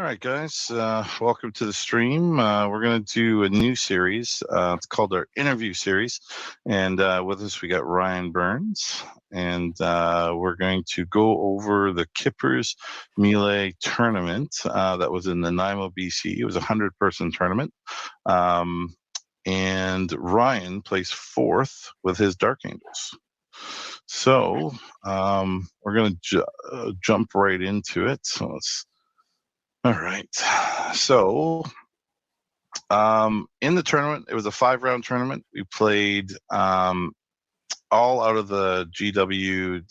right, guys. Welcome to the stream. We're going to do a new series. It's called our interview series. And with us, we got Ryan Burns. And we're going to go over the Kippers Melee tournament that was in Nanaimo, BC. It was a 100-person tournament. And Ryan placed fourth with his Dark Angels. So we're going to jump right into it. So all right. So in the tournament, it was a 5-round tournament. We played all out of the GW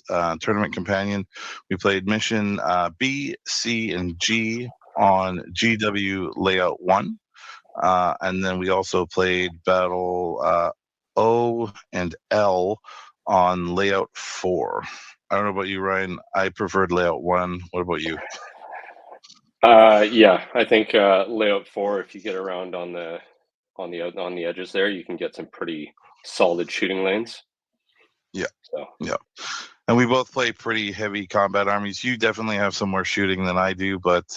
tournament companion. We played mission B, C, and G on GW layout 1. And then we also played battle O and L on layout 4. I don't know about you, Ryan. I preferred layout 1. What about you? Yeah, I think layout 4. If you get around on the edges there, you can get some pretty solid shooting lanes. Yeah. Yeah. And we both play pretty heavy combat armies. You definitely have some more shooting than I do, but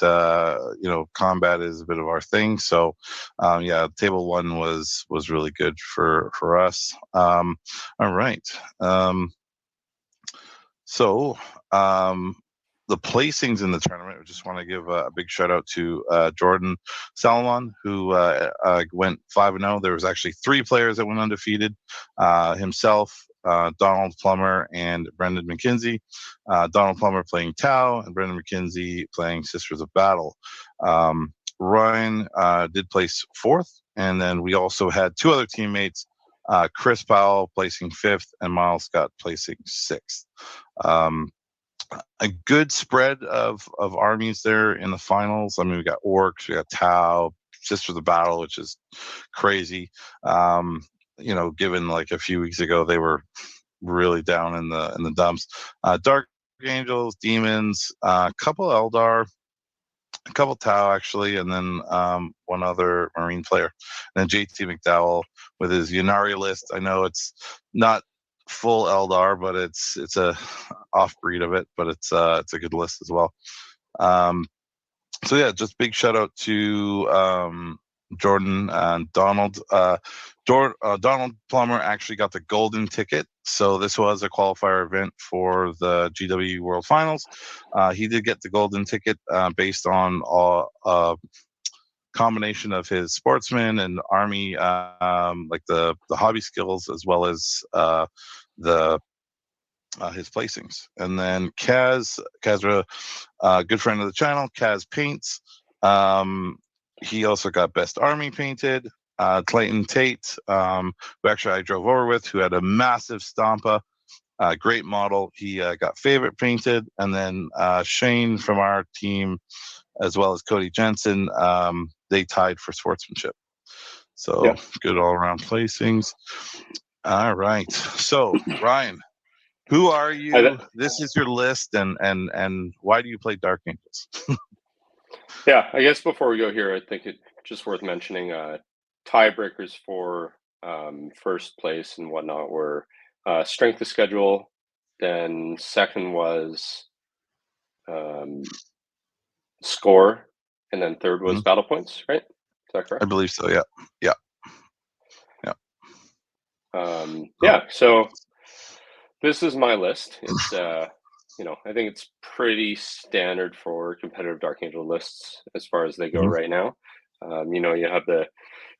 combat is a bit of our thing. So, yeah, table 1 was really good for us. All right. The placings in the tournament, I just want to give a big shout out to Jordan Salomon, who went 5-0. There was actually 3 players that went undefeated, himself, Donald Plummer, and Brendan McKenzie. Donald Plummer playing Tau, and Brendan McKenzie playing Sisters of Battle. Ryan did place 4th, and then we also had 2 other teammates, Chris Powell placing 5th, and Miles Scott placing 6th. A good spread of armies there in the finals. I mean, we got Orcs, we got Tau, Sisters of Battle, which is crazy. Given like a few weeks ago, they were really down in the dumps. Dark Angels, Demons, a couple Eldar, a couple Tau actually, and then one other Marine player. And then JT McDowell with his Yunari list. I know it's not full Eldar, but it's a off breed of it, but it's a good list as well. So yeah, just big shout out to Jordan and Donald. Donald Plummer actually got the golden ticket, so this was a qualifier event for the GW World Finals. He did get the golden ticket based on a combination of his sportsman and army, like the hobby skills, as well as his placings. And then Kaz, a good friend of the channel, Kaz Paints. He also got best army painted. Clayton Tate, who actually I drove over with, who had a massive Stampa, great model. He got favorite painted. And then Shane from our team, as well as Cody Jensen, they tied for sportsmanship. So yeah, good all around placings. All right. So Ryan, who are you? This is your list, and why do you play Dark Angels? Yeah, I guess before we go here, I think it's just worth mentioning tiebreakers for first place and whatnot were strength of schedule. Then second was score, and then third was battle points, right? Is that correct? I believe so. Yeah. Yeah. So this is my list. It's I think it's pretty standard for competitive Dark Angel lists as far as they go right now. You have the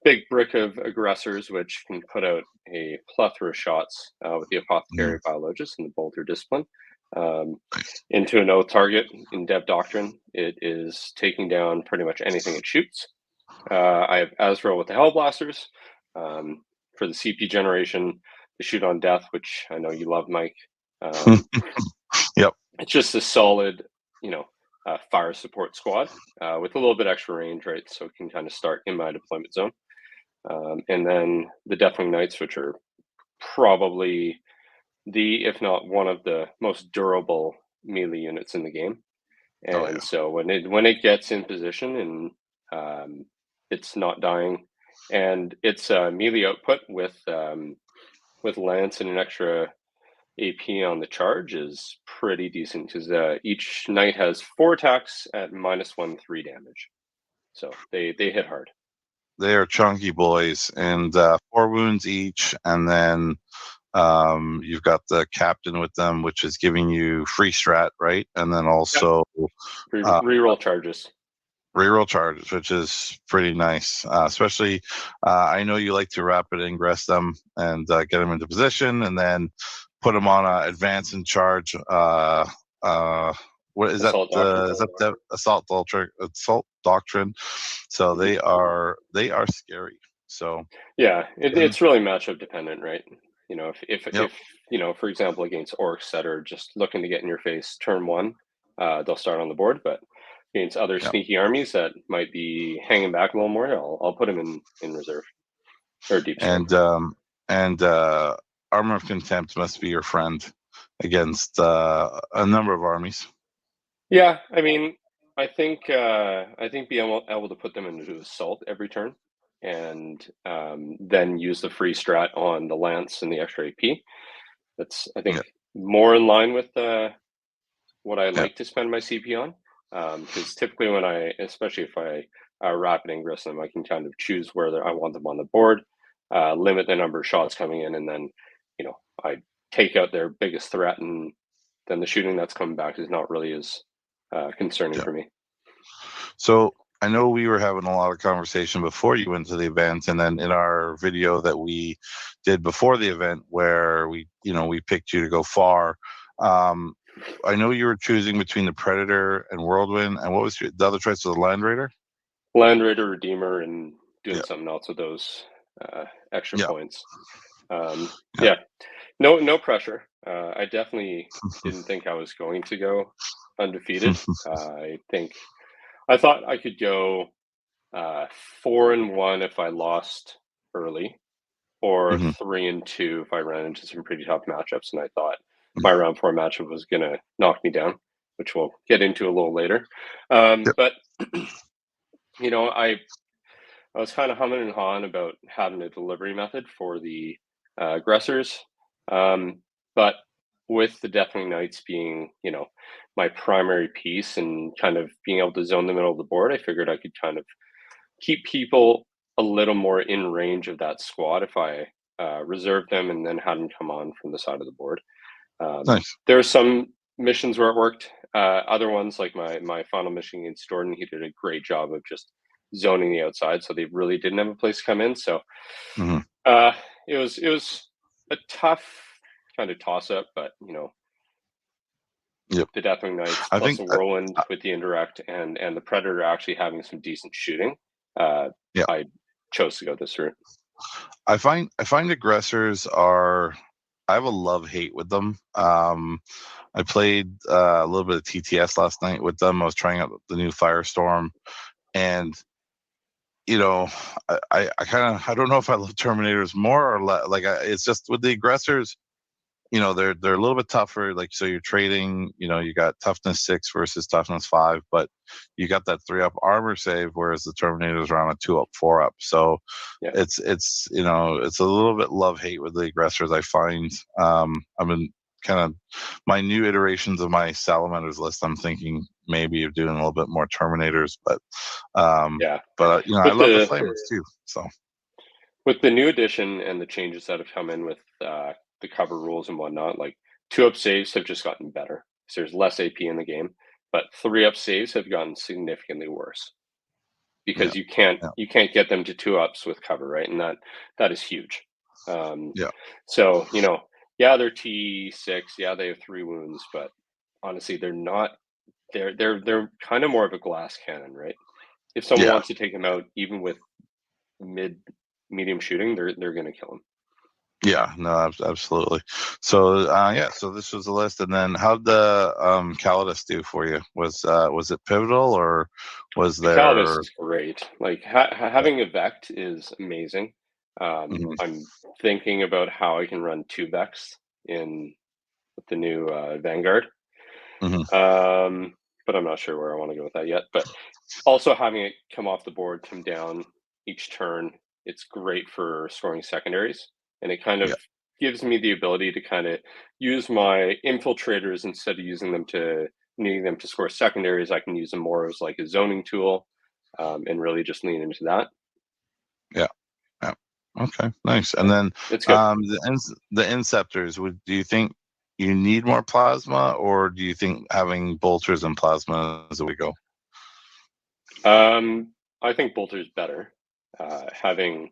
big brick of aggressors, which can put out a plethora of shots with the Apothecary Biologist and the Bolter Discipline. Into an oath target in Dev Doctrine, it is taking down pretty much anything it shoots. I have Azrael with the Hellblasters. For the CP generation, the Shoot on Death, which I know you love, Mike. Yep. It's just a solid, fire support squad with a little bit extra range, right? So it can kind of start in my deployment zone. And then the Deathwing Knights, which are probably if not one of the most durable melee units in the game. And so when it gets in position and it's not dying, and it's melee output with Lance and an extra, AP on the charge is pretty decent because each knight has 4 attacks at -1/3 damage, so they hit hard. They are chunky boys, and 4 wounds each, and then you've got the captain with them, which is giving you free strat, right? And then also Reroll charges. reroll charges, which is pretty nice. Especially, I know you like to rapid ingress them and get them into position, and then put them on advance and charge. What is that? Assault doctrine. Is that the assault doctrine? Assault doctrine. So they are scary. So yeah, it's really matchup dependent, right? You know, if you know, for example, against orcs that are just looking to get in your face turn 1, they'll start on the board. But against other sneaky armies that might be hanging back a little more, I'll put them in reserve or deep strike. And Armor of Contempt must be your friend against a number of armies. Yeah, I mean, I think being able to put them into assault every turn, and then use the free strat on the lance and the extra AP. That's, I think, more in line with what I like to spend my CP on. Because typically when especially if I rapid ingress them, I can kind of choose where I want them on the board, limit the number of shots coming in, and then, you know, I take out their biggest threat, and then the shooting that's coming back is not really as concerning for me. So I know we were having a lot of conversation before you went to the event, and then in our video that we did before the event, where we picked you to go far. I know you were choosing between the Predator and Whirlwind, and what was the other choice? Was the Land Raider? Land Raider, Redeemer, and doing something else with those extra points. No pressure. I definitely didn't think I was going to go undefeated. I thought I could go 4-1 if I lost early, or 3-2 if I ran into some pretty tough matchups. And I thought my round 4 matchup was going to knock me down, which we'll get into a little later. But you know, I was kind of humming and hawing about having a delivery method for the aggressors. But with the Deathwing Knights being, you know, my primary piece and kind of being able to zone the middle of the board, I figured I could kind of keep people a little more in range of that squad if I reserved them and then had them come on from the side of the board. Nice. There are some missions where it worked. Other ones, like my final mission against Jordan, he did a great job of just zoning the outside, so they really didn't have a place to come in. So it was a tough kind of toss up, but you know, the Deathwing Knights plus the Whirlwind with the indirect and the Predator actually having some decent shooting. I chose to go this route. I find aggressors are. I have a love-hate with them. I played a little bit of TTS last night with them. I was trying out the new Firestorm, and you know, I kind of, I don't know if I love Terminators more or like it's just with the aggressors. You know, they're a little bit tougher. Like, so you're trading. You know, you got toughness 6 versus toughness 5, but you got that 3-up armor save, whereas the Terminators are on a 2-up, 4-up. So it's you know, it's a little bit love-hate with the aggressors. I find I've been kind of my new iterations of my Salamanders list. I'm thinking maybe of doing a little bit more Terminators, but you know, I love the Flamers too. So with the new edition and the changes that have come in with the cover rules and whatnot, like 2-up saves have just gotten better. So there's less AP in the game, but 3-up saves have gotten significantly worse because you can't get them to 2-ups with cover, right? And that is huge. So you know, they're T6, they have 3 wounds, but honestly, they're not. They're kind of more of a glass cannon, right? If someone wants to take them out, even with medium shooting, they're going to kill them. Yeah, no, absolutely. So so this was the list, and then how'd the Calidus do for you? Was it pivotal, or was there? Calidus is great. Like having a Vect is amazing. I'm thinking about how I can run 2 Vects with the new Vanguard. But I'm not sure where I want to go with that yet. But also having it come off the board, come down each turn, it's great for scoring secondaries. And it kind of gives me the ability to kind of use my infiltrators instead of needing them to score secondaries. I can use them more as like a zoning tool, and really just lean into that. Yeah. Yeah. Okay. Nice. And then It's good. the Inceptors. Do you think you need more plasma, or do you think having bolters and plasma is the way to go? I think bolters better. Having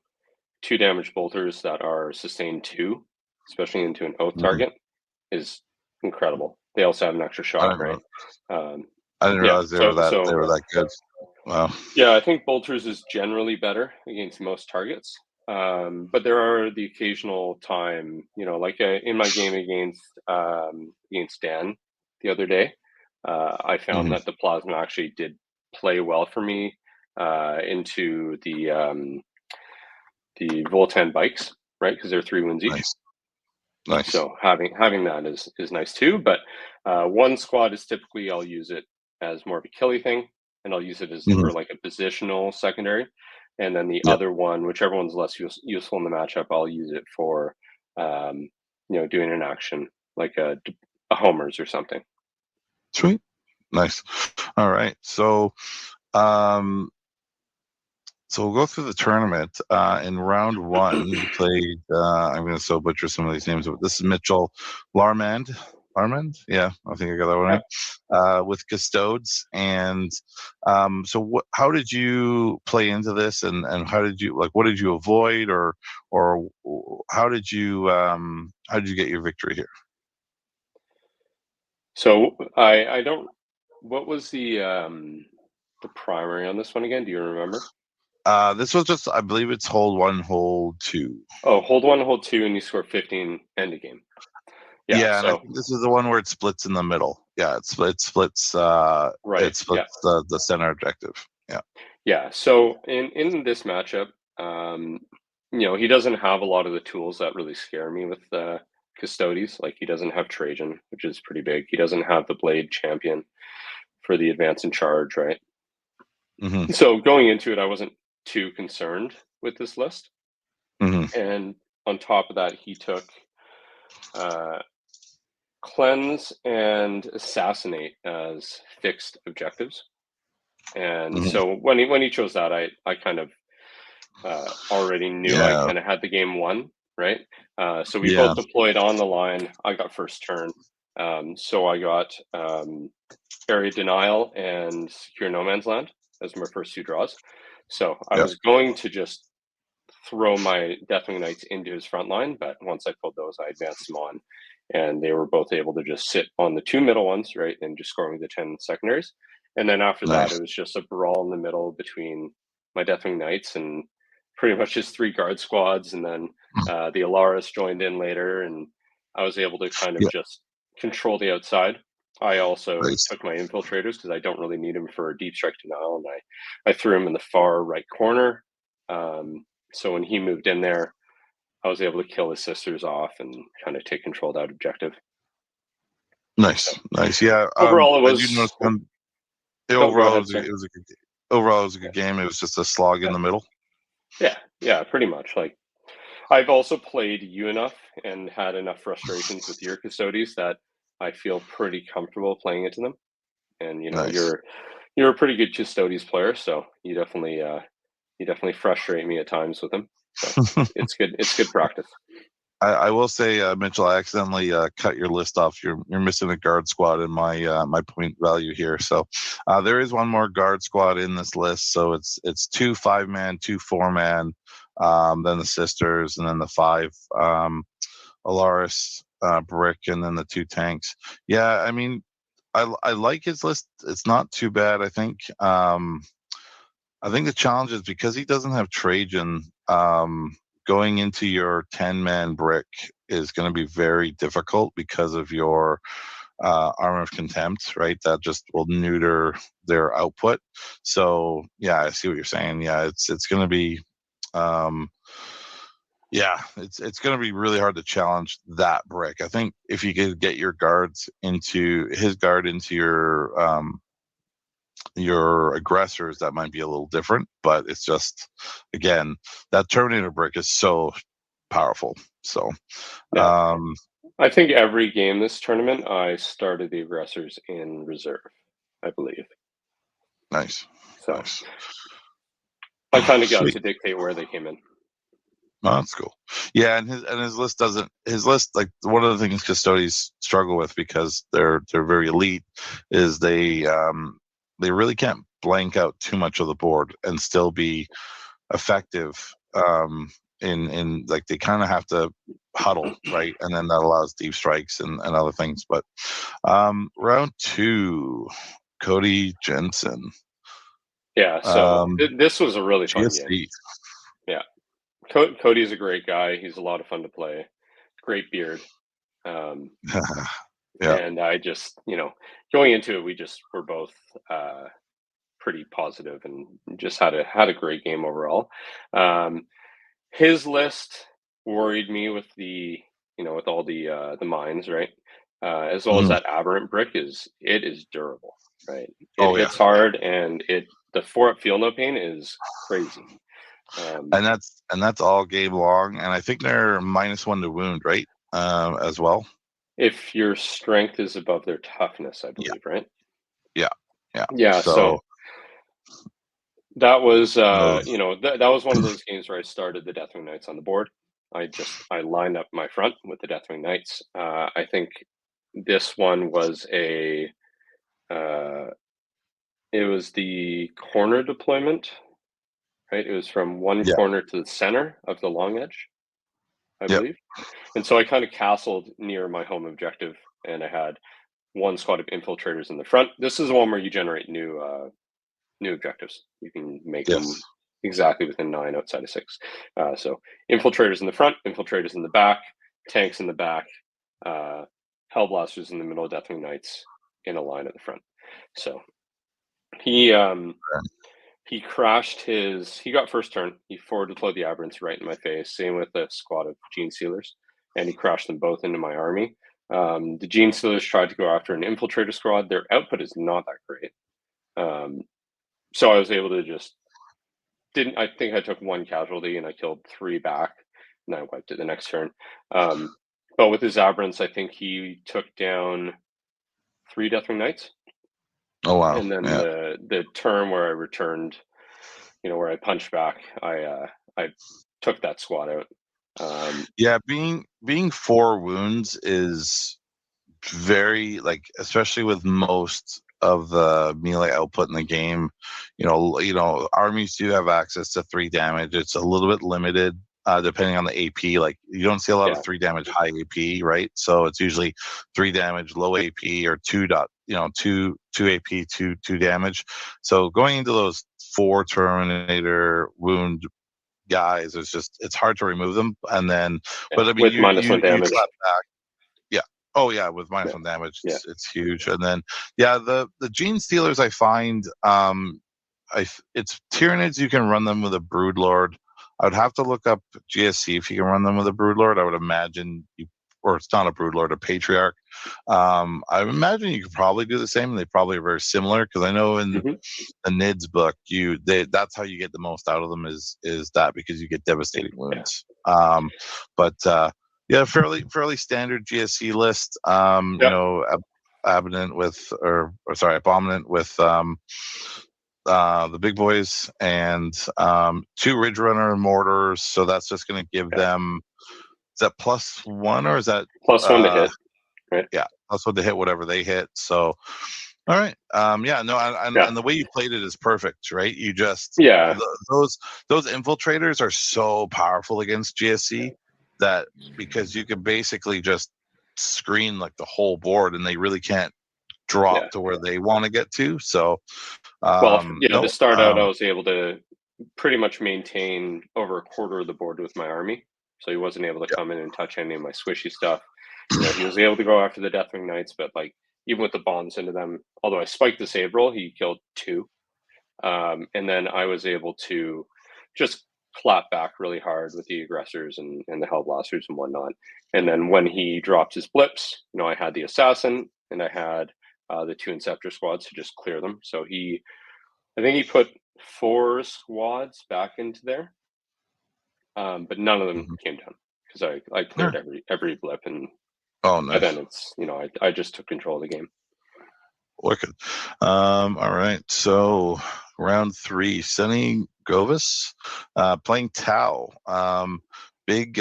2 damage bolters that are sustained 2, especially into an oath Mhm. target, is incredible. They also have an extra I shot, didn't right? realize, Um, I didn't yeah. realize they were that good. Wow. Yeah, I think bolters is generally better against most targets. But there are the occasional time, like in my game against Dan the other day, I found Hmm. that the plasma actually did play well for me into the Voltan bikes, right? Because they're 3 wins each. Nice. Nice. So having that is nice too. But one squad is typically I'll use it as more of a killy thing, and I'll use it as Hmm. for like a positional secondary. And then the Yep. other one, whichever one's less useful in the matchup, I'll use it for doing an action like a homers or something. Sweet. Nice. All right. Um, so we'll go through the tournament. In round 1, you played. I'm going to so butcher some of these names, but this is Mitchell Larmand. Larmand, yeah, I think I got that one Yep. right. With Custodes, and so how did you play into this, and how did you what did you avoid, or how did you get your victory here? So I don't. What was the primary on this one again? Do you remember? This was just, I believe it's hold 1, hold 2. Oh, hold 1, hold 2, and you score 15 end of game. Yeah. Yeah, and I So think this is the one where it splits in the middle. Yeah, it splits right. Yeah. the center objective. Yeah. Yeah. So in this matchup, he doesn't have a lot of the tools that really scare me with Custodes. Like he doesn't have Trajan, which is pretty big. He doesn't have the Blade Champion for the advance and charge, right? Hmm. So going into it, I wasn't too concerned with this list. Hmm. And on top of that, he took uh, Cleanse and Assassinate as fixed objectives. And Hmm. so when he chose that, I kind of already knew I Yeah. kind of had the game won, right? So we Yeah. both deployed on the line. I got first turn. So I got Area Denial and Secure No Man's Land as my first 2 draws. So I Yep. was going to just throw my Deathwing Knights into his front line, but once I pulled those, I advanced them on. And they were both able to just sit on the 2 middle ones, right? And just score me the 10 secondaries. And then after that, Nice. it was just a brawl in the middle between my Deathwing Knights and pretty much his 3 guard squads. And then the Alaris joined in later, and I was able to kind of Yeah. just control the outside. I also Nice. took my infiltrators because I don't really need them for a deep strike denial, and I threw him in the far right corner. So when he moved in there, I was able to kill his sisters off and kind of take control of that objective. So Nice. Nice. Yeah. overall, it I do was. notice Go overall ahead, sir. it was a good overall it was a good game. It was just a slog in Yeah, the middle. yeah, pretty much. Like I've also played you enough and had enough frustrations with your Custodes that I feel pretty comfortable playing into them. And Nice. you're a pretty good Custodes player, so you definitely frustrate me at times with them. So it's good. It's good practice. I will say, Mitchell, I accidentally cut your list off. You're missing a guard squad in my point value here. So there is one more guard squad in this list. So it's 2 5-man, 2 4-man, then the sisters, and then the 5 Alaris brick, and then the 2 tanks. Yeah, I mean, I like his list. It's not too bad. I think the challenge is because he doesn't have Trajan. Going into your 10-man brick is going to be very difficult because of your Armor of Contempt, right? That just will neuter their output. So yeah, I see what you're saying. Yeah, it's going to be, yeah, it's going to be really hard to challenge that brick. I think if you could get your guards into his guard into your aggressors, that might be a little different, but it's just, again, that Terminator brick is so powerful. So, Yeah. I think every game this tournament, I started the aggressors in reserve, I believe. nice, So nice. I kind of got Sweet. to dictate where they came in. Oh, that's cool. Yeah, and his list doesn't. His list, like one of the things custodies struggle with because they're very elite, is they really can't blank out too much of the board and still be effective. In like they kind of have to huddle, right, and then that allows deep strikes and other things. But round 2, Cody Jensen. Yeah. So this was a really fun game. GSC. Yeah. Cody's a great guy. He's a lot of fun to play. Great beard. Yeah. And I just, going into it, we just were both pretty positive and just had a great game overall. His list worried me with with all the mines, right? As well as Mhm. that aberrant brick is durable, right? It Oh yeah. hits hard, and the 4-up feel no pain is crazy. And that's all game long, and I think they're -1 to wound, right? As well. If your strength is above their toughness, I Yeah, believe, right? yeah, yeah. Yeah. So So that was, those, that was one of those games where I started the Deathwing Knights on the board. I lined up my front with the Deathwing Knights. I think this one was uh, it was the corner deployment, right? It was from one yeah, corner to the center of the long edge, I yeah. believe. And so I kind of castled near my home objective, and I had one squad of infiltrators in the front. This is the one where you generate new objectives. You can make Yes, them exactly within 9 outside of 6. So infiltrators in the front, infiltrators in the back, tanks in the back, uh, hellblasters in the middle, Deathwing Knights in a line at the front. So he he crashed he got first turn. He forward deployed the aberrants right in my face. Same with a squad of gene sealers, and he crashed them both into my army. The gene sealers tried to go after an infiltrator squad. Their output is not that great. So I was able to just didn't I think I took one casualty and I killed 3 back, and I wiped it the next turn. But with his aberrants, I think he took down 3 Deathwing Knights, oh wow, and then yeah, the turn where I returned, where I punched back, I took that squad out. yeah. Being 4 wounds is very, like, especially with most of the melee output in the game. Armies do have access to 3 damage. It's a little bit limited, depending on the AP. Like, you don't see a lot of Yeah, 3 damage high AP, right? So it's usually 3 damage low AP, or 2 AP, 2 damage. So going into those 4 Terminator wound guys, it's hard to remove them. And then, yeah, but I mean, with you -1 damage. clap back. Yeah. Oh yeah, with Yeah, -1 damage, yeah, it's huge. And then, yeah, the gene stealers, I find, it's Tyranids. You can run them with a Broodlord. I would have to look up GSC if you can run them with a Broodlord. I would imagine or it's not a Broodlord, a Patriarch. I imagine you could probably do the same. They probably are very similar, because I know in hmm the NIDS book, that's how you get the most out of them, is that, because you get devastating yeah, wounds. But yeah, fairly standard GSC list. yeah, Abominant with, or sorry, Abominant with the big boys, and 2 Ridge Runner mortars. So that's just going to give yeah. them, is that +1, or is that +1 to uh hit, right? yeah, +1 to hit whatever they hit. So all right. Yeah, no, Yeah, and the way you played it is perfect, right? You just, yeah, those infiltrators are so powerful against GSC, that, because you can basically just screen like the whole board, and they really can't yeah. drop to where they want to get to. So Well, yeah, to no, start out, I was able to pretty much maintain over a quarter of the board with my army. So he wasn't able to yeah, come in and touch any of my squishy stuff. He was able to go after the Deathwing Knights, but like even with the bonds into them, although I spiked the save roll, he killed 2. And then I was able to just clap back really hard with the aggressors and the Hellblasters and whatnot. And then when he dropped his blips, I had the assassin and I had the 2 Inceptor squads to just clear them. So I think he put 4 squads back into there, but none of them mhm. came down. because I cleared every blip, and Oh, by then nice. it's I just took control of the game. Wicked. All right. So round 3, Sunny Govis, playing Tau. Big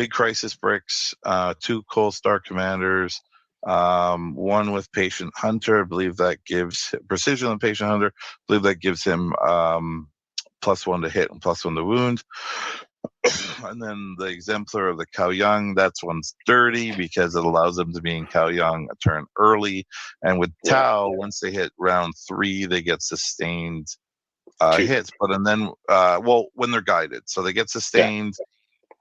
crisis bricks, 2 Cold Star commanders, 1 with Patient Hunter. I believe that gives precision on Patient Hunter. I believe that gives him +1 to hit and +1 to wound. And then the Exemplar of the Cao Yang, that's one's dirty because it allows them to be in Cao Yang a turn early. And with Tau, once they hit round 3, they get sustained hits. But and then, when they're guided, so they get sustained,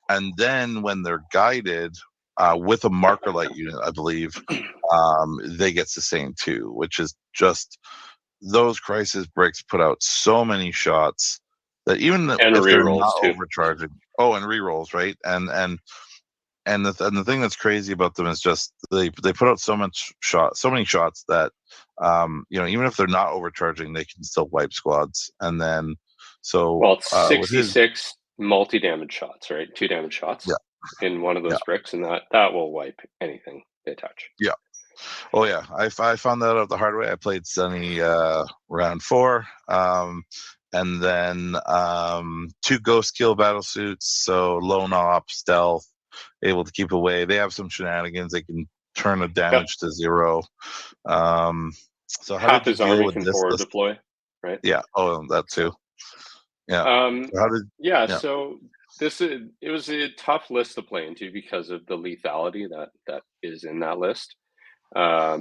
and then when they're guided with a marker light unit, I believe, they get sustained too, which is just those crisis bricks put out so many shots that even if they're not overcharging, and rerolls, right? And the thing that's crazy about them is just they put out so many shots that even if they're not overcharging, they can still wipe squads. And then it's 66 multi-damage shots, right? 2 damage shots in one of those bricks, and that will wipe anything they touch. Yeah. Oh yeah, I found that out the hard way. I played Sunny round 4, and then 2 ghost kill battle suits, so lone op, stealth, able to keep away. They have some shenanigans. They can turn the damage to 0. So how half did you his deal army with can this forward list? deploy, right? Yeah. Oh, that too. Yeah. So it was a tough list to play into because of the lethality that is in that list. I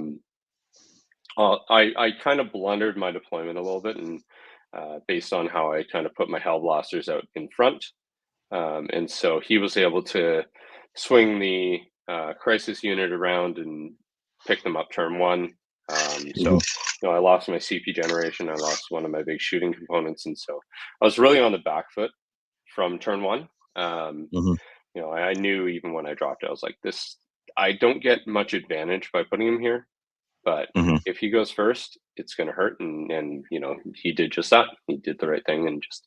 kind of blundered my deployment a little bit, and based on how I kind of put my Hellblasters out in front, and so he was able to swing the crisis unit around and pick them up turn 1. So I lost my CP generation. I lost one of my big shooting components, and so I was really on the back foot from turn 1. I knew even when I dropped it, I was like, this. I don't get much advantage by putting him here, but if he goes first, it's going to hurt. And he did just that. He did the right thing and just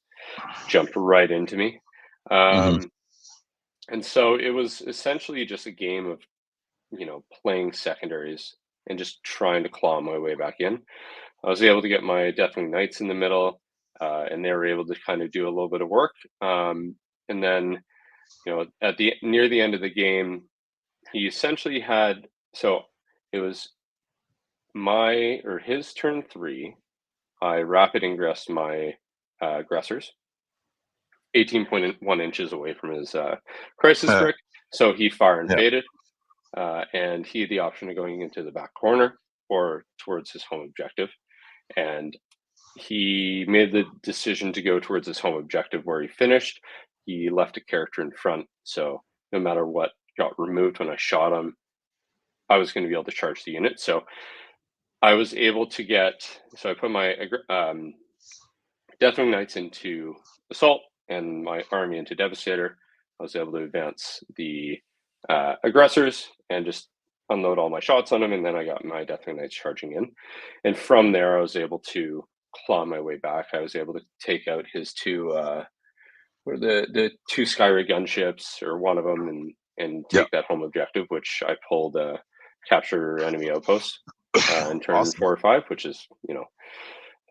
jumped right into me. And so it was essentially just a game of, playing secondaries and just trying to claw my way back in. I was able to get my Deathwing Knights in the middle, and they were able to kind of do a little bit of work. And then, near the end of the game, he essentially had, so it was his turn 3. I rapid ingressed my aggressors 18.1 inches away from his crisis brick. So he fire and faded, and he had the option of going into the back corner or towards his home objective. And he made the decision to go towards his home objective where he finished. He left a character in front. So no matter what got removed when I shot him, I was going to be able to charge the unit. So I was able to I put my Deathwing Knights into Assault and my army into Devastator. I was able to advance the aggressors and just unload all my shots on them, and then I got my Deathwing Knights charging in. And from there, I was able to claw my way back. I was able to take out his 2, the 2 Skyray gunships, or one of them, and take that home objective, which I pulled capture enemy outpost in turn 4 or 5, which is, I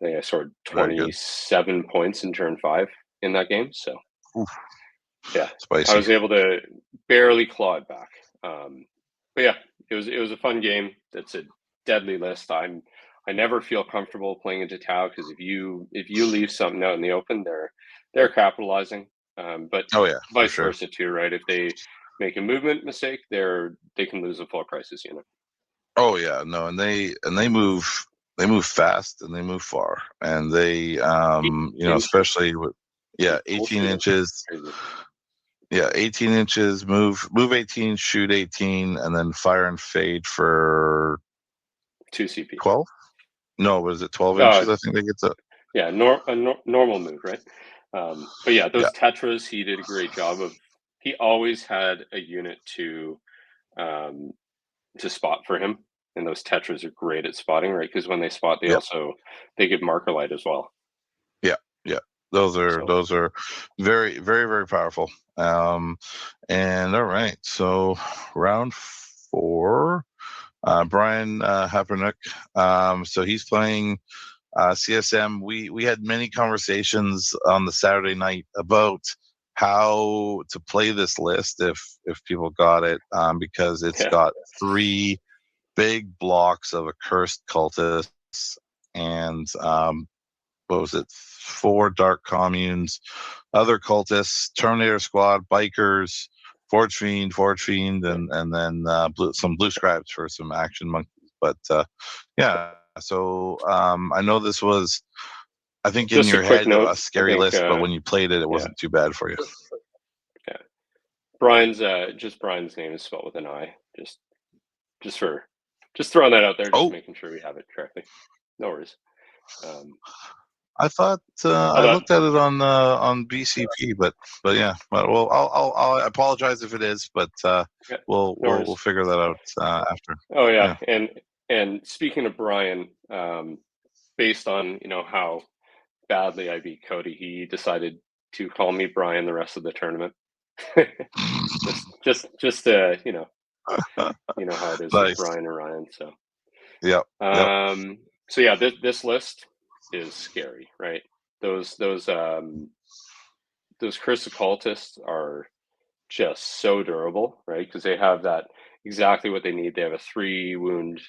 think I scored 27 points in turn 5 in that game. So, spicy. I was able to barely claw it back. But yeah, it was a fun game. It's a deadly list. I never feel comfortable playing into Tau because if you leave something out in the open, they're capitalizing. But vice versa too, right? If they make a movement mistake, they can lose a full crisis unit. Oh yeah, no, and they move. They move fast and they move far, and they, especially with 18 inches. Crazy. Yeah, 18 inches. Move 18, shoot 18, and then fire and fade for 2 CP. 12? No, was it 12 inches? I think they get to. Yeah, normal move, right? But yeah, those Tetras, he did a great job of. He always had a unit to spot for him, and those Tetras are great at spotting, right? Because when they spot, they give marker light as well. Yeah, yeah. Those So are very, very, very powerful. And all right, so round 4, Brian Hapernick. So he's playing CSM. We had many conversations on the Saturday night about how to play this list if people got it, because it's got 3 big blocks of accursed cultists and what was it? 4 dark communes, other cultists, Terminator Squad, bikers, Forge Fiend, and then some blue scribes for some action monkeys. But yeah, so I know this was, I think, in just a your quick head note. a scary list, but when you played it, it yeah. wasn't too bad for you. Yeah. Brian's Brian's name is spelled with an I. Just throwing that out there, just making sure we have it correctly. No worries. I thought I looked at it on BCP, but yeah. Well, I'll apologize if it is, but we'll figure that out after. Oh yeah. And speaking of Brian, based on how badly I beat Cody, he decided to call me Brian the rest of the tournament. just you know how it is Nice. with Brian and Ryan. So yeah. So yeah, this list is scary, right? Those Curse Occultists are just so durable, right? Because they have that exactly what they need. They have a 3 wound,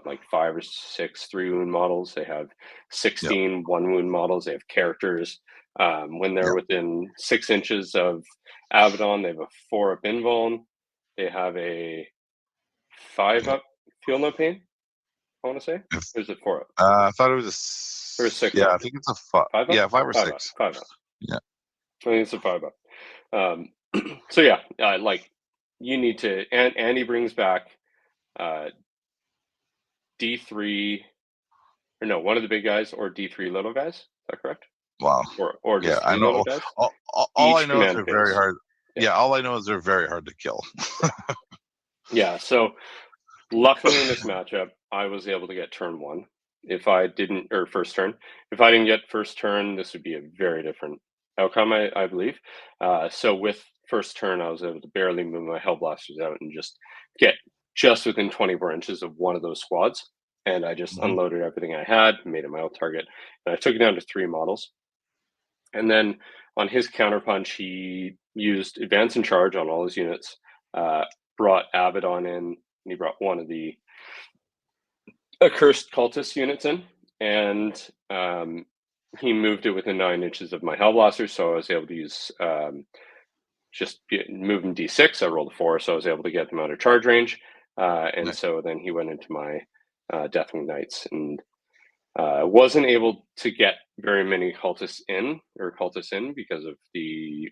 like 5 or 6 3 wound models. They have 16 1 wound models. They have characters. When they're within 6 inches of Abaddon, they have a 4 up invuln. They have a 5 up Feel No Pain. I want to say. Or is it 4 up? I thought it was Or 6 yeah, up? I think it's a 5. 5 up? Yeah, 5 or 5 6. Up. 5 up. Yeah. I think it's a 5 up. So yeah, like you need to, and Andy brings back D3, or no, one of the big guys, or D3 little guys. Is that correct? Wow. Or just 3 little guys. All I know is they're very hard. Yeah, all I know is they're very hard to kill. Yeah. So luckily in this matchup, I was able to get turn 1. If I didn't, or first turn, if I didn't get first turn, this would be a very different outcome, I believe. So with first turn, I was able to barely move my Hellblasters out and just get just within 24 inches of one of those squads. And I just unloaded everything I had, made it my own target, and I took it down to 3 models. And then on his counterpunch, he used Advance and Charge on all his units, brought Abaddon in, and he brought one of the Accursed Cultist units in, and he moved it within 9 inches of my Hellblaster, so I was able to use just moving D6. I rolled a 4, so I was able to get them out of charge range. And so then he went into my Deathwing Knights, and wasn't able to get very many cultists in because of the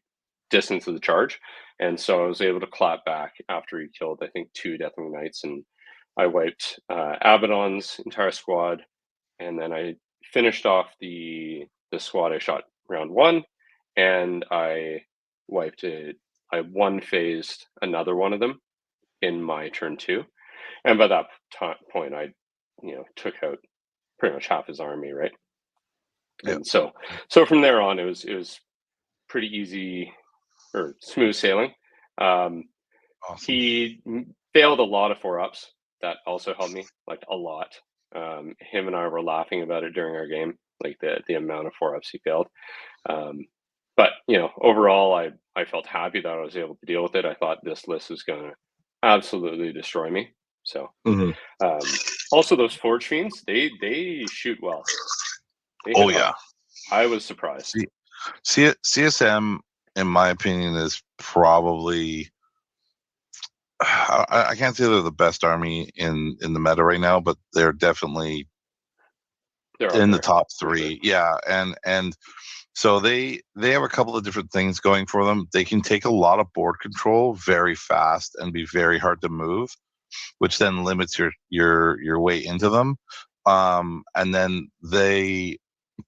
distance of the charge. And so I was able to clap back after he killed, I think, 2 Deathwing Knights, and I wiped Abaddon's entire squad, and then I finished off the squad I shot round 1, and I wiped it. I 1-phased another one of them in my turn 2, and by that point, I took out pretty much half his army, right? Yep. And so from there on, it was pretty easy or smooth sailing. Awesome. He failed a lot of 4-ups. That also helped me, like, a lot. Him and I were laughing about it during our game, like the amount of 4-ups he failed. But overall, I felt happy that I was able to deal with it. I thought this list was going to absolutely destroy me. So, also those Forge Fiends, they shoot well. Oh yeah, I was surprised. CSM, in my opinion, is probably, I can't say they're the best army in the meta right now, but they're definitely in the top 3. Sure. Yeah, and so they have a couple of different things going for them. They can take a lot of board control very fast and be very hard to move, which then limits your way into them. And then they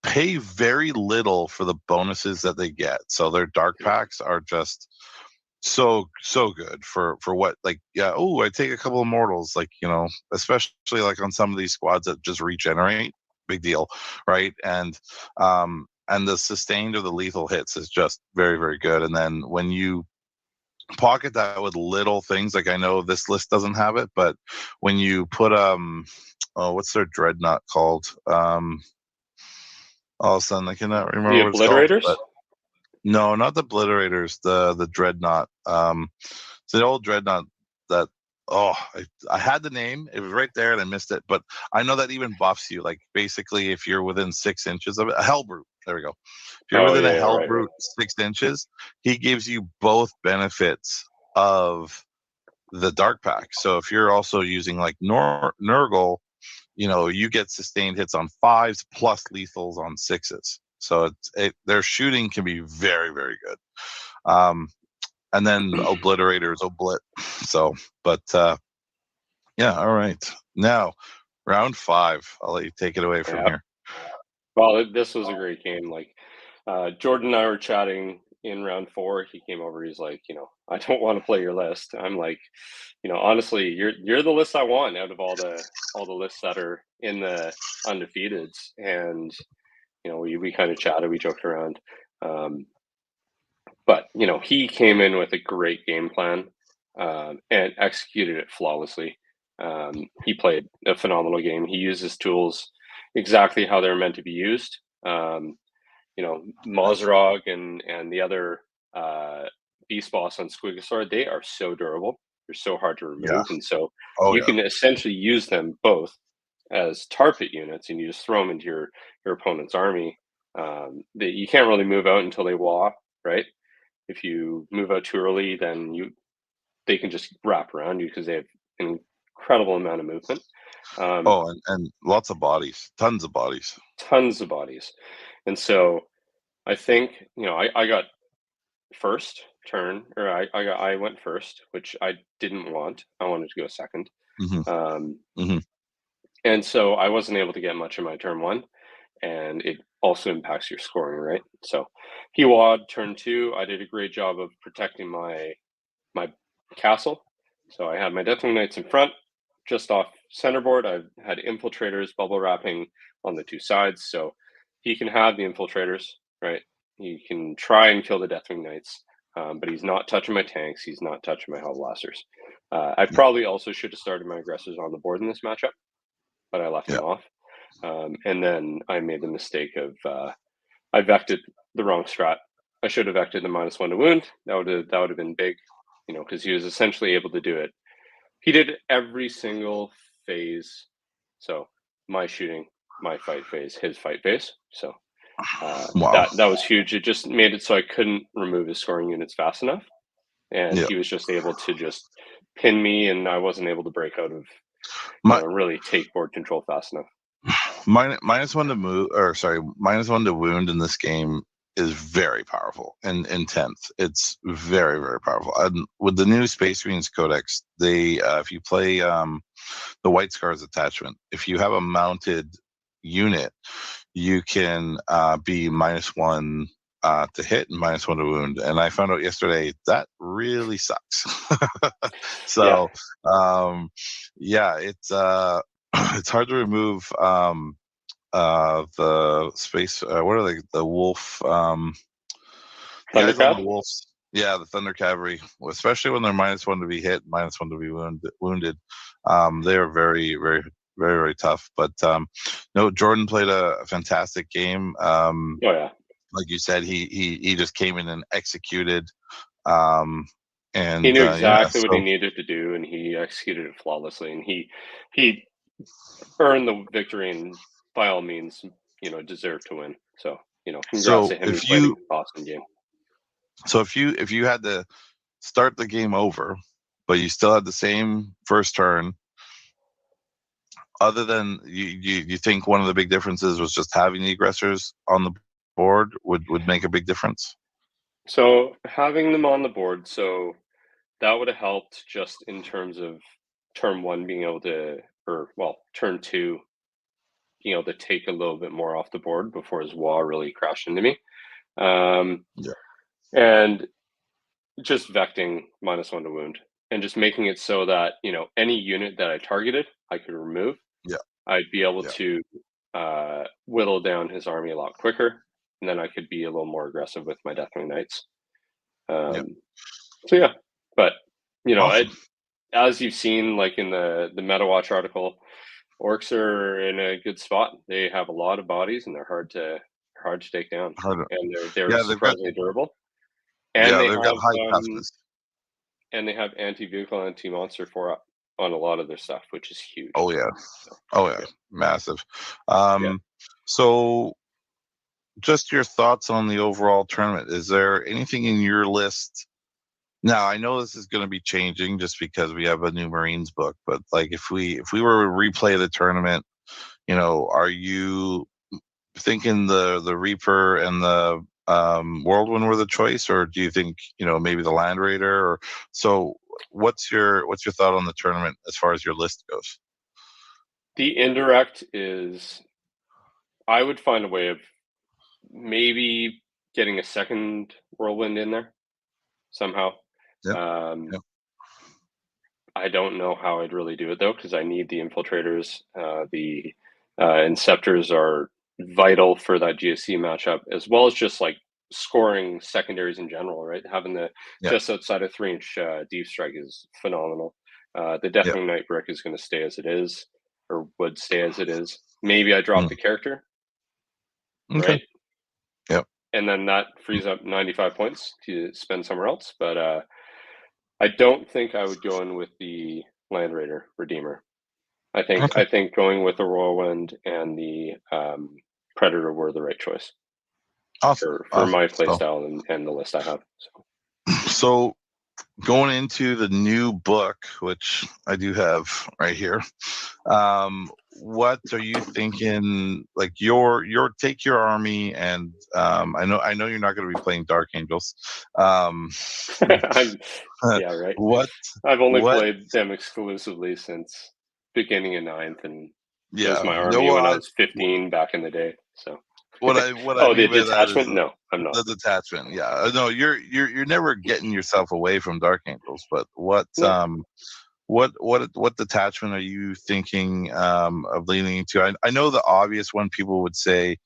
pay very little for the bonuses that they get. So their dark packs are just so good for what, like, I take a couple of mortals, like, especially like on some of these squads that just regenerate, big deal, right? And and the sustained or the lethal hits is just very, very good. And then when you pocket that with little things, like I know this list doesn't have it, but when you put what's their dreadnought called? All of a sudden I cannot remember The what it's called. obliterators? But no, not the obliterators. The dreadnought. It's the old dreadnought that. Oh, I had the name. It was right there, and I missed it. But I know that even buffs you. Like basically, if you're within 6 inches of it, a Hellbrute. There we go. If you're Oh within a yeah, right. Hellbrute 6 inches, he gives you both benefits of the Dark Pack. So if you're also using like Nurgle, you get sustained hits on 5s plus lethals on 6s. So their shooting can be very, very good. And then obliterators, oblit. So, but yeah, all right. Now, round 5. I'll let you take it away from here. Well, this was a great game. Like Jordan and I were chatting in round 4. He came over. He's like, I don't want to play your list. I'm like, honestly, you're the list I want out of all the lists that are in the undefeateds. And we kind of chatted, we joked around. But he came in with a great game plan and executed it flawlessly. He played a phenomenal game. He used his tools exactly how they're meant to be used. Mozrog and the other beast boss on Squigosaur, they are so durable. They're so hard to remove, and so you can essentially use them both as tar pit units, and you just throw them into your opponent's army. You can't really move out until they wall, right? If you move out too early, then they can just wrap around you because they have an incredible amount of movement. And lots of bodies, tons of bodies. And so I think I got first turn, or I went first, which I didn't want. I wanted to go second. And so I wasn't able to get much in my turn 1, and it also impacts your scoring, right? So he wad turn 2. I did a great job of protecting my castle. So I had my Deathwing Knights in front, just off centerboard. I had infiltrators bubble wrapping on the 2 sides, so he can have the infiltrators, right? He can try and kill the Deathwing Knights, but he's not touching my tanks. He's not touching my Hellblasters. I probably also should have started my aggressors on the board in this matchup, but I left them off. And then I made the mistake of I vected the wrong strat. I should have vected the -1 to wound. That would have been big, because he was essentially able to do it. He did every single phase. So my shooting, my fight phase, his fight phase. So Wow. that was huge. It just made it so I couldn't remove his scoring units fast enough, and he was just able to just pin me, and I wasn't able to break out of really take board control fast enough. -1 to move, or sorry, -1 to wound in this game is very powerful and intense. It's very, very powerful. And with the new Space Marines Codex, they if you play the White Scars attachment, if you have a mounted unit, you can be -1 to hit and -1 to wound. And I found out yesterday that really sucks. So it's it's hard to remove the space. What are they? The wolf. Guys on the wolves. Yeah, the Thunder Cavalry, especially when they're -1 to be hit, -1 to be wounded. They are very, very, very, very tough. But no, Jordan played a fantastic game. Like you said, he just came in and executed. And he knew exactly what he needed to do, and he executed it flawlessly. And he earned the victory, and by all means, deserved to win. So congrats to him. He played an awesome game. So if you had to start the game over, but you still had the same first turn, other than you think one of the big differences was just having the aggressors on the board would make a big difference? So having them on the board, so that would have helped just in terms of turn 1 being able to, turn 2 being able to take a little bit more off the board before his wall really crashed into me. And just vecting -1 to wound, and just making it so that any unit that I targeted, I could remove. I'd be able to whittle down his army a lot quicker. and then I could be a little more aggressive with my Deathwing Knights. Yep. So yeah, but Awesome. as you've seen, like in the MetaWatch article, orcs are in a good spot. They have a lot of bodies and they're hard to take down, Hard. and they're Yeah, surprisingly durable. And they've got high toughness. they have anti-vehicle, anti-monster 4 up on a lot of their stuff, which is huge. Oh yeah. So, Oh yeah. yeah. Massive. Yeah. So just your thoughts on the overall tournament. Is there anything in your list? Now I know this is going to be changing just because we have a new Marines book, but like if we were to replay the tournament, are you thinking the Reaper and the Whirlwind were the choice, or do you think maybe the Land Raider? Or so, what's your thought on the tournament as far as your list goes? The indirect is, I would find a way of maybe getting a second Whirlwind in there somehow. Yep. Um, Yep. I don't know how I'd really do it though, because I need the infiltrators. The Inceptors are vital for that GSC matchup, as well as just like scoring secondaries in general, right? Having the Yep. just outside of 3-inch deep strike is phenomenal. The Yep. Deathwing Knight brick is going to stay as it is, or would stay as it is. Maybe I drop the character, Okay. right? Yep. And then that frees up 95 points to spend somewhere else. But I don't think I would go in with the Land Raider Redeemer. I Okay. think going with the Whirlwind and the Predator were the right choice Awesome. for my So, playstyle and the list I have. so going into the new book, which I do have right here, what are you thinking? Like your take your army, and I know you're not going to be playing Dark Angels. Yeah, right. What I've only what? played them exclusively since beginning of 9th, and it was Yeah, my no. army when I was 15 back in the day. So, What I oh, the mean by that is detachment? No, I'm not. the detachment. Yeah, no, you're never getting yourself away from Dark Angels. But No. what detachment are you thinking of leaning into? I know the obvious one people would say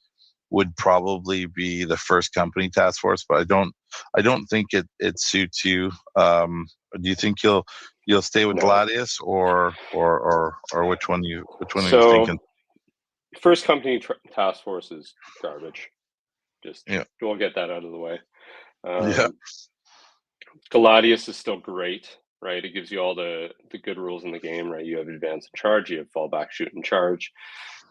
would probably be the first company task force, but I don't think it suits you. Do you think you'll stay with No. Gladius, or which one are you So, thinking? first company task force is garbage. Just Yeah. we'll get that out of the way. Yeah. Gladius is still great, right? It gives you all the good rules in the game, right? You have advance and charge, you have fallback, shoot and charge,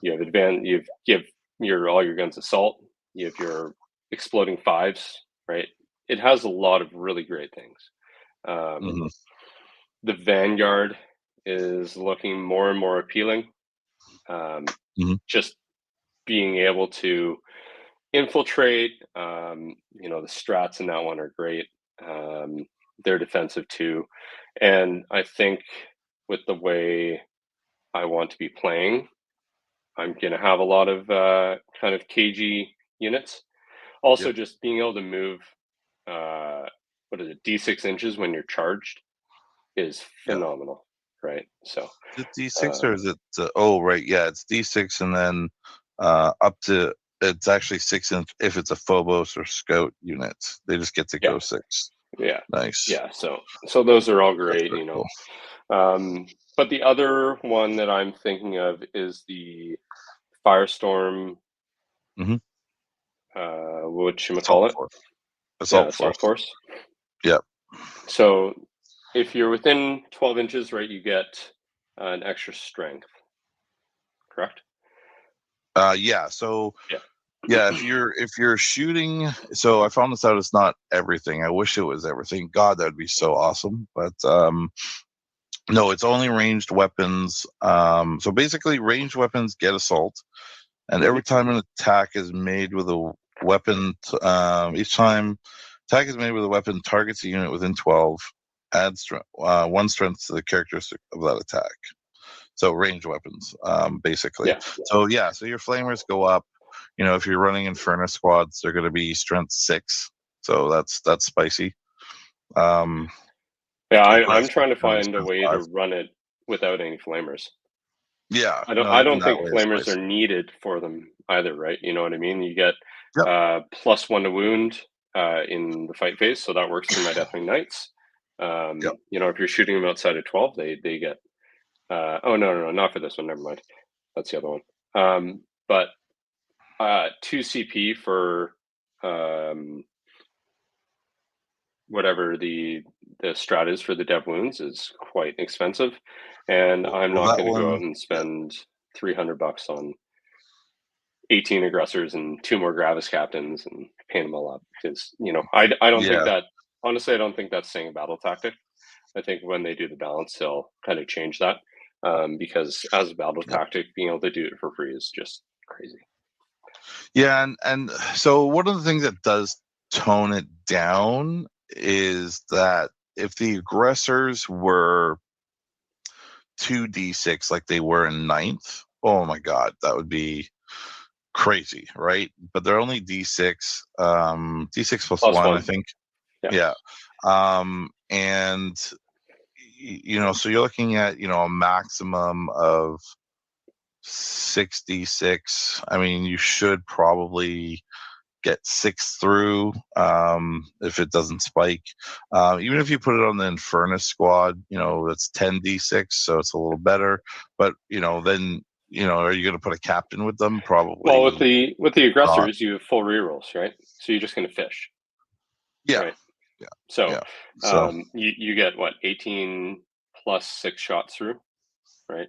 you have advance, you give your all your guns assault, you have your exploding fives, right? It has a lot of really great things. Mm-hmm. The Vanguard is looking more and more appealing. Mm-hmm. Just being able to infiltrate, the strats in that one are great. They're defensive too. And I think with the way I want to be playing, I'm going to have a lot of kind of cagey units. Also, Yep. just being able to move, what is it, D6 inches when you're charged is Yep. phenomenal, right? So, Is it D6 or is it? Oh, right. Yeah, it's D6, and then up to it's actually 6 inch if it's a Phobos or Scout unit. They just get to yeah, go 6. yeah, Nice. yeah. So those are all That's great, very cool. But the other one that I'm thinking of is the Firestorm, Mm-hmm. Assault whatchamacallit? force. Yeah, Assault assault force. force. Yep. So if you're within 12 inches, right, you get an extra strength, correct? Yeah. So Yeah. yeah, if you're shooting, so I found this out. It's not everything. I wish it was everything. God, that'd be so awesome. But no, it's only ranged weapons. So basically, ranged weapons get assault, and Mhm. every time an attack is made with a weapon, each time attack is made with a weapon targets a unit within 12, adds 1 strength to the characteristic of that attack. So range weapons, basically. Yeah. So yeah, so your flamers go up. If you're running Inferno squads, they're going to be strength 6. So that's spicy. Yeah, I'm Glass trying to going to be find a strength way 5. to run it without any flamers. Yeah, I don't no, I even don't that think way is flamers are spicy. needed for them either, right? You know what I mean? You get Yep. +1 to wound in the fight phase, so that works for my Deathwing Knights. Yep. If you're shooting them outside of 12, they get. Oh no, not for this one. Never mind. That's the other one. But 2 CP for whatever the strat is for the dev wounds is quite expensive, and I'm Well, not that going to go one, out and spend $300 on 18 aggressors and 2 more Gravis captains and paint them all up, because I don't think that, honestly, I don't think that's saying a battle tactic. I think when they do the balance, they'll kind of change that, because as a battle tactic, being able to do it for free is just crazy. Yeah, and so one of the things that does tone it down is that if the aggressors were 2d6 like they were in ninth, oh my god, that would be crazy, right? But they're only d6, d6 plus one, I think. Yeah. And so you're looking at a maximum of 66. I mean, you should probably get 6 through if it doesn't spike. Even if you put it on the Infernus squad, that's 10d6, so it's a little better. But then are you going to put a captain with them? Probably. Well, with the aggressors, you have full rerolls, right? So you're just going to fish. Yeah. Right? Yeah. So, yeah. So you get what, 18 plus 6 shots through, right?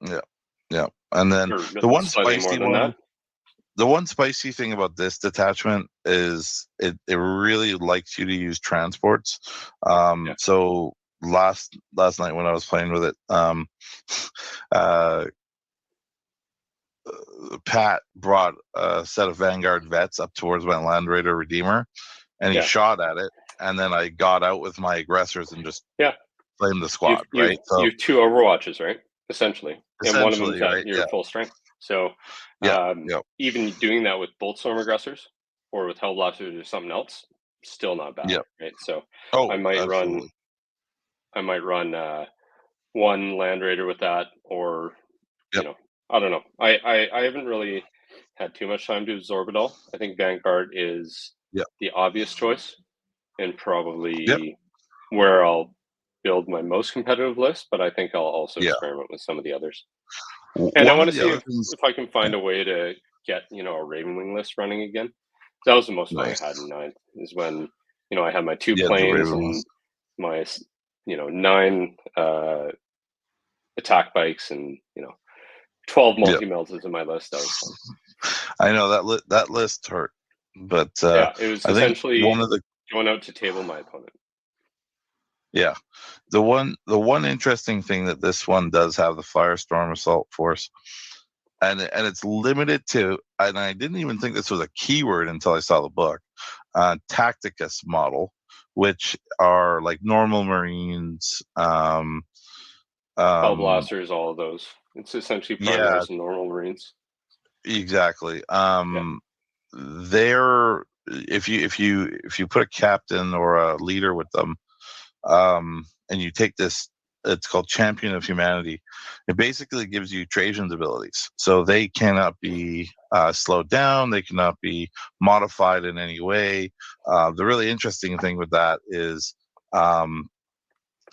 Yeah. And then the one spicy one. The one spicy thing about this detachment is it really likes you to use transports. So last night when I was playing with it, Pat brought a set of Vanguard vets up towards my Land Raider Redeemer, and he shot at it, and then I got out with my aggressors and just flamed the squad. You have 2 Overwatches, right? Essentially, and one of them's at your full strength. So even doing that with Boltstorm aggressors or with Hellblasters or something else, still not bad, right? So I might run one Land Raider with that, or I don't know. I haven't really had too much time to absorb it all. I think Vanguard is the obvious choice, and probably where I'll build my most competitive list, but I think I'll also experiment with some of the others. And I want to see if I can find a way to get, a Ravenwing list running again. That was the most fun I had in 9th, is when, I had my 2 planes and my, 9 attack bikes and, 12 multi-melts in my list. That was fun. I know that list hurt, but it was essentially going out to table my opponent. Yeah, the one interesting thing that this one does have, the Firestorm Assault Force, and it's limited to, and I didn't even think this was a keyword until I saw the book, Tacticus model, which are like normal Marines, Hellblasters, all of those. It's essentially primers and normal Marines. Exactly. They're, if you put a captain or a leader with them, and you take this, it's called Champion of Humanity. It basically gives you Trajan's abilities, so they cannot be slowed down, they cannot be modified in any way. The really interesting thing with that is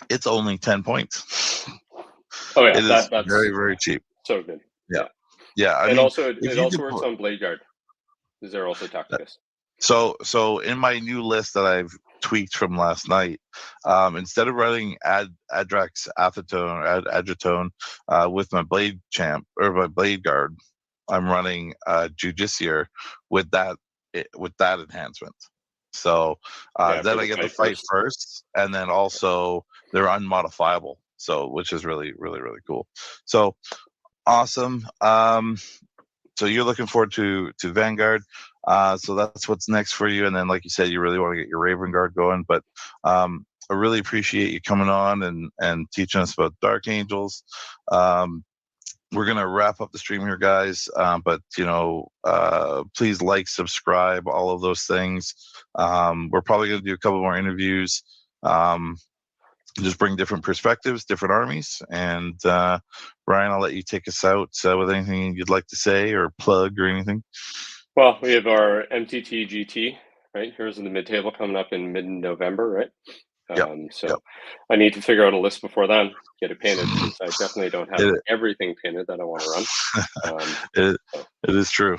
it's only 10 points. Oh yeah, it is very, very cheap. So good. Yeah. I mean, also works on Blade Guard. Is there also Tacticus? So in my new list that I've tweaked from last night, instead of running Adrax Athetone or Agitone with my Blade Champ or my Blade Guard, I'm running Judiciar with that enhancement. So then I get the fight first, and then also they're unmodifiable. So which is really, really, really cool. So awesome. So you're looking forward to Vanguard. So that's what's next for you. And then, like you said, you really want to get your Raven Guard going. But I really appreciate you coming on and teaching us about Dark Angels. We're going to wrap up the stream here, guys. But, please like, subscribe, all of those things. We're probably going to do a couple more interviews. Just bring different perspectives, different armies. And Brian, I'll let you take us out with anything you'd like to say or plug or anything. Well, we have our MTT GT, right? Here's in the mid-table coming up in mid-November, right? Yep. So Yep. I need to figure out a list before then, get it painted, because I definitely don't have It, everything painted that I want to run. it, So, it is true.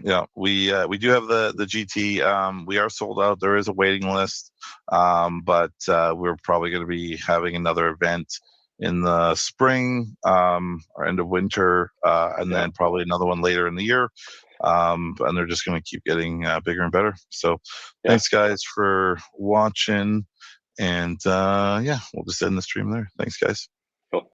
Yeah, we do have the GT. We are sold out. There is a waiting list, but we're probably going to be having another event in the spring or end of winter, and yeah, then probably another one later in the year. And they're just going to keep getting bigger and better. So, yeah. thanks guys for watching, and yeah, we'll just end the stream there. Thanks guys.